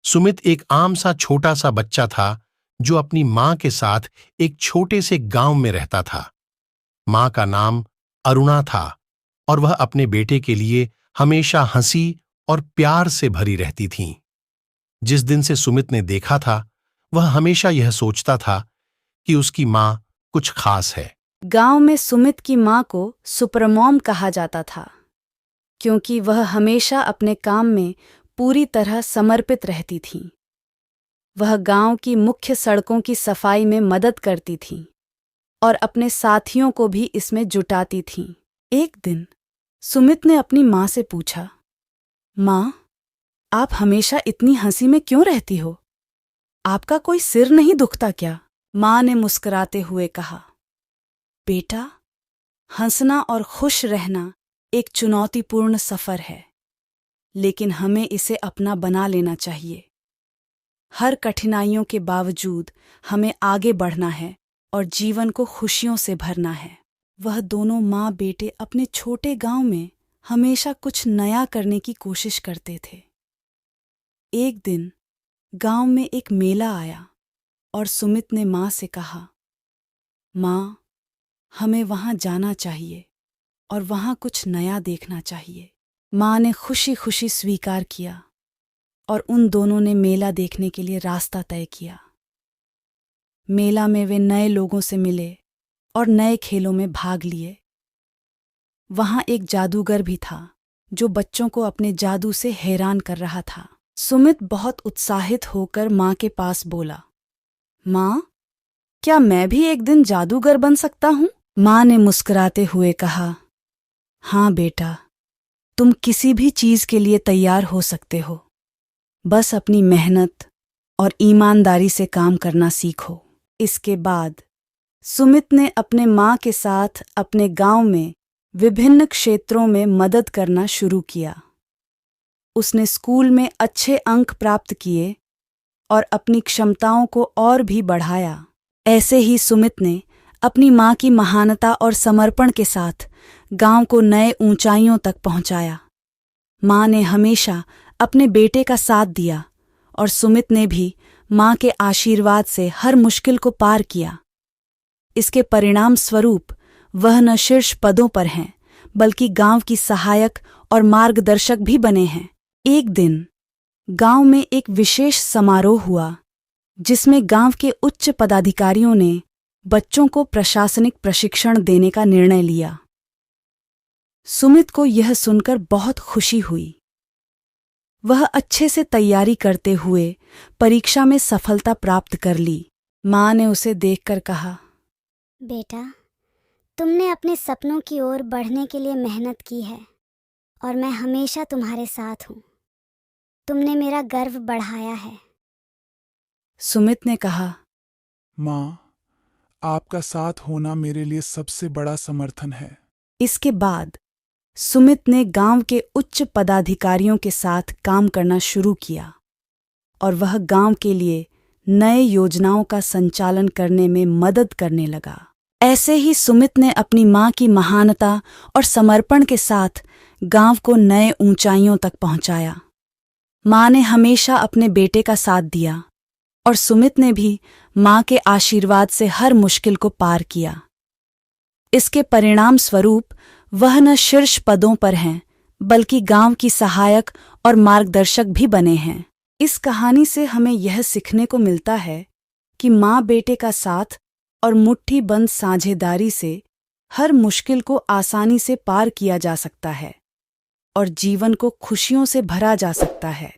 सुमित एक आम सा छोटा सा बच्चा था जो अपनी मां के साथ एक छोटे से गांव में रहता था। मां का नाम अरुणा था और वह अपने बेटे के लिए हमेशा हंसी और प्यार से भरी रहती थीं। जिस दिन से सुमित ने देखा था, वह हमेशा यह सोचता था कि उसकी मां कुछ खास है। गांव में सुमित की मां को सुपरमॉम कहा जाता था, क्योंकि वह हमेशा अपने काम में पूरी तरह समर्पित रहती थीं। वह गांव की मुख्य सड़कों की सफाई में मदद करती थीं और अपने साथियों को भी इसमें जुटाती थीं। एक दिन सुमित ने अपनी मां से पूछा, मां, आप हमेशा इतनी हंसी में क्यों रहती हो? आपका कोई सिर नहीं दुखता क्या? मां ने मुस्कुराते हुए कहा, बेटा, हंसना और खुश रहना एक चुनौतीपूर्ण सफर है, लेकिन हमें इसे अपना बना लेना चाहिए। हर कठिनाइयों के बावजूद हमें आगे बढ़ना है और जीवन को खुशियों से भरना है। वह दोनों माँ बेटे अपने छोटे गांव में हमेशा कुछ नया करने की कोशिश करते थे। एक दिन गांव में एक मेला आया और सुमित ने माँ से कहा, माँ, हमें वहां जाना चाहिए और वहां कुछ नया देखना चाहिए। माँ ने खुशी खुशी स्वीकार किया और उन दोनों ने मेला देखने के लिए रास्ता तय किया। मेला में वे नए लोगों से मिले और नए खेलों में भाग लिए। वहां एक जादूगर भी था जो बच्चों को अपने जादू से हैरान कर रहा था। सुमित बहुत उत्साहित होकर माँ के पास बोला, माँ, क्या मैं भी एक दिन जादूगर बन सकता हूँ? माँ ने मुस्कुराते हुए कहा, हाँ बेटा, तुम किसी भी चीज के लिए तैयार हो सकते हो। बस अपनी मेहनत और ईमानदारी से काम करना सीखो। इसके बाद सुमित ने अपने माँ के साथ अपने गांव में विभिन्न क्षेत्रों में मदद करना शुरू किया। उसने स्कूल में अच्छे अंक प्राप्त किए और अपनी क्षमताओं को और भी बढ़ाया। ऐसे ही सुमित ने अपनी माँ की महानता और समर्पण के साथ गांव को नए ऊंचाइयों तक पहुंचाया। माँ ने हमेशा अपने बेटे का साथ दिया और सुमित ने भी माँ के आशीर्वाद से हर मुश्किल को पार किया। इसके परिणाम स्वरूप वह न शीर्ष पदों पर हैं, बल्कि गांव की सहायक और मार्गदर्शक भी बने हैं। एक दिन गांव में एक विशेष समारोह हुआ, जिसमें गांव के उच्च पदाधिकारियों ने बच्चों को प्रशासनिक प्रशिक्षण देने का निर्णय लिया। सुमित को यह सुनकर बहुत खुशी हुई। वह अच्छे से तैयारी करते हुए परीक्षा में सफलता प्राप्त कर ली। माँ ने उसे देखकर कहा, बेटा, तुमने अपने सपनों की ओर बढ़ने के लिए मेहनत की है और मैं हमेशा तुम्हारे साथ हूँ। तुमने मेरा गर्व बढ़ाया है। सुमित ने कहा, माँ, आपका साथ होना मेरे लिए सबसे बड़ा समर्थन है। इसके बाद सुमित ने गांव के उच्च पदाधिकारियों के साथ काम करना शुरू किया और वह गांव के लिए नए योजनाओं का संचालन करने में मदद करने लगा। ऐसे ही सुमित ने अपनी माँ की महानता और समर्पण के साथ गांव को नए ऊंचाइयों तक पहुंचाया। माँ ने हमेशा अपने बेटे का साथ दिया और सुमित ने भी माँ के आशीर्वाद से हर मुश्किल को पार किया। इसके परिणाम स्वरूप वह न शीर्ष पदों पर हैं, बल्कि गांव की सहायक और मार्गदर्शक भी बने हैं। इस कहानी से हमें यह सीखने को मिलता है कि माँ बेटे का साथ और मुट्ठी बंद साझेदारी से हर मुश्किल को आसानी से पार किया जा सकता है और जीवन को खुशियों से भरा जा सकता है।